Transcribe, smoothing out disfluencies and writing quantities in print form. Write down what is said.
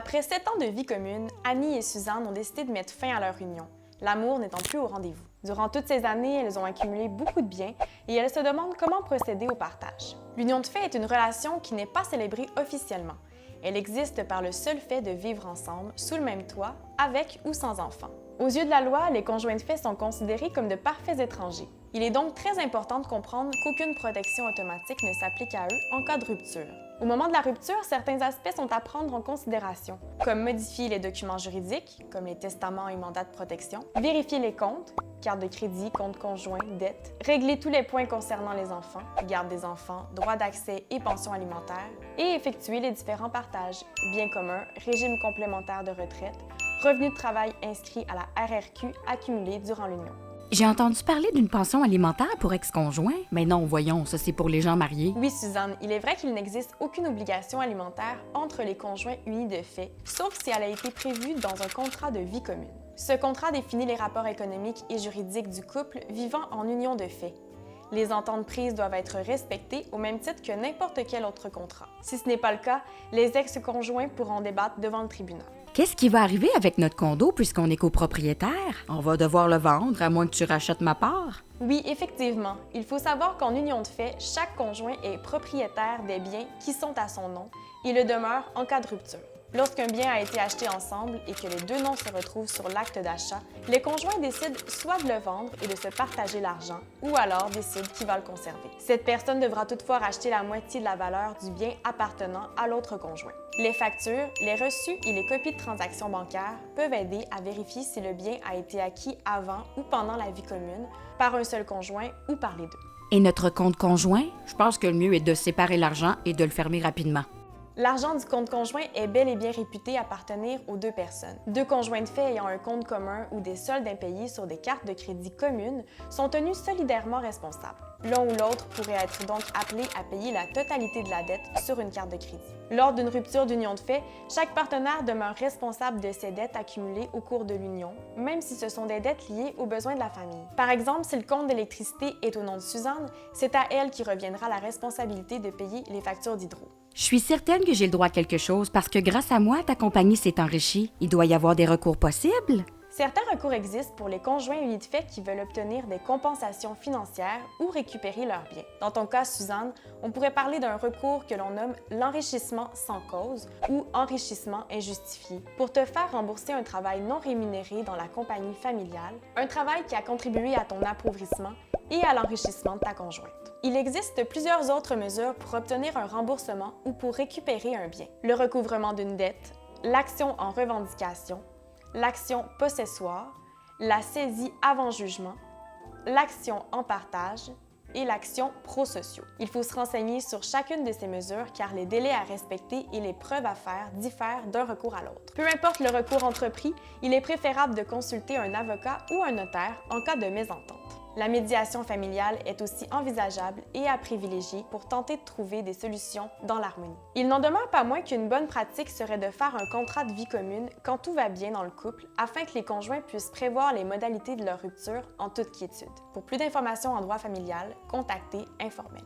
Après 7 ans de vie commune, Annie et Suzanne ont décidé de mettre fin à leur union, l'amour n'étant plus au rendez-vous. Durant toutes ces années, elles ont accumulé beaucoup de biens et elles se demandent comment procéder au partage. L'union de fait est une relation qui n'est pas célébrée officiellement. Elle existe par le seul fait de vivre ensemble, sous le même toit, avec ou sans enfants. Aux yeux de la loi, les conjoints de fait sont considérés comme de parfaits étrangers. Il est donc très important de comprendre qu'aucune protection automatique ne s'applique à eux en cas de rupture. Au moment de la rupture, certains aspects sont à prendre en considération, comme modifier les documents juridiques, comme les testaments et mandats de protection, vérifier les comptes, carte de crédit, compte conjoint, dette, régler tous les points concernant les enfants, garde des enfants, droit d'accès et pension alimentaire, et effectuer les différents partages, biens communs, régime complémentaire de retraite, revenus de travail inscrits à la RRQ accumulés durant l'union. J'ai entendu parler d'une pension alimentaire pour ex-conjoints, mais non, voyons, ça c'est pour les gens mariés. Oui, Suzanne, il est vrai qu'il n'existe aucune obligation alimentaire entre les conjoints unis de fait, sauf si elle a été prévue dans un contrat de vie commune. Ce contrat définit les rapports économiques et juridiques du couple vivant en union de fait. Les ententes prises doivent être respectées au même titre que n'importe quel autre contrat. Si ce n'est pas le cas, les ex-conjoints pourront débattre devant le tribunal. Qu'est-ce qui va arriver avec notre condo puisqu'on est copropriétaire? On va devoir le vendre à moins que tu rachètes ma part? Oui, effectivement. Il faut savoir qu'en union de fait, chaque conjoint est propriétaire des biens qui sont à son nom et le demeure en cas de rupture. Lorsqu'un bien a été acheté ensemble et que les deux noms se retrouvent sur l'acte d'achat, les conjoints décident soit de le vendre et de se partager l'argent, ou alors décident qui va le conserver. Cette personne devra toutefois racheter la moitié de la valeur du bien appartenant à l'autre conjoint. Les factures, les reçus et les copies de transactions bancaires peuvent aider à vérifier si le bien a été acquis avant ou pendant la vie commune, par un seul conjoint ou par les deux. Et notre compte conjoint? Je pense que le mieux est de séparer l'argent et de le fermer rapidement. L'argent du compte conjoint est bel et bien réputé appartenir aux deux personnes. Deux conjoints de fait ayant un compte commun ou des soldes impayés sur des cartes de crédit communes sont tenus solidairement responsables. L'un ou l'autre pourrait être donc appelé à payer la totalité de la dette sur une carte de crédit. Lors d'une rupture d'union de fait, chaque partenaire demeure responsable de ses dettes accumulées au cours de l'union, même si ce sont des dettes liées aux besoins de la famille. Par exemple, si le compte d'électricité est au nom de Suzanne, c'est à elle qui reviendra la responsabilité de payer les factures d'hydro. Je suis certaine que j'ai le droit à quelque chose parce que grâce à moi, ta compagnie s'est enrichie. Il doit y avoir des recours possibles? Certains recours existent pour les conjoints unis de fait qui veulent obtenir des compensations financières ou récupérer leurs biens. Dans ton cas, Suzanne, on pourrait parler d'un recours que l'on nomme l'enrichissement sans cause ou enrichissement injustifié pour te faire rembourser un travail non rémunéré dans la compagnie familiale, un travail qui a contribué à ton appauvrissement et à l'enrichissement de ta conjointe. Il existe plusieurs autres mesures pour obtenir un remboursement ou pour récupérer un bien. Le recouvrement d'une dette, l'action en revendication, l'action possessoire, la saisie avant jugement, l'action en partage et l'action pro-sociaux. Il faut se renseigner sur chacune de ces mesures car les délais à respecter et les preuves à faire diffèrent d'un recours à l'autre. Peu importe le recours entrepris, il est préférable de consulter un avocat ou un notaire en cas de mésentente. La médiation familiale est aussi envisageable et à privilégier pour tenter de trouver des solutions dans l'harmonie. Il n'en demeure pas moins qu'une bonne pratique serait de faire un contrat de vie commune quand tout va bien dans le couple afin que les conjoints puissent prévoir les modalités de leur rupture en toute quiétude. Pour plus d'informations en droit familial, contactez Informel.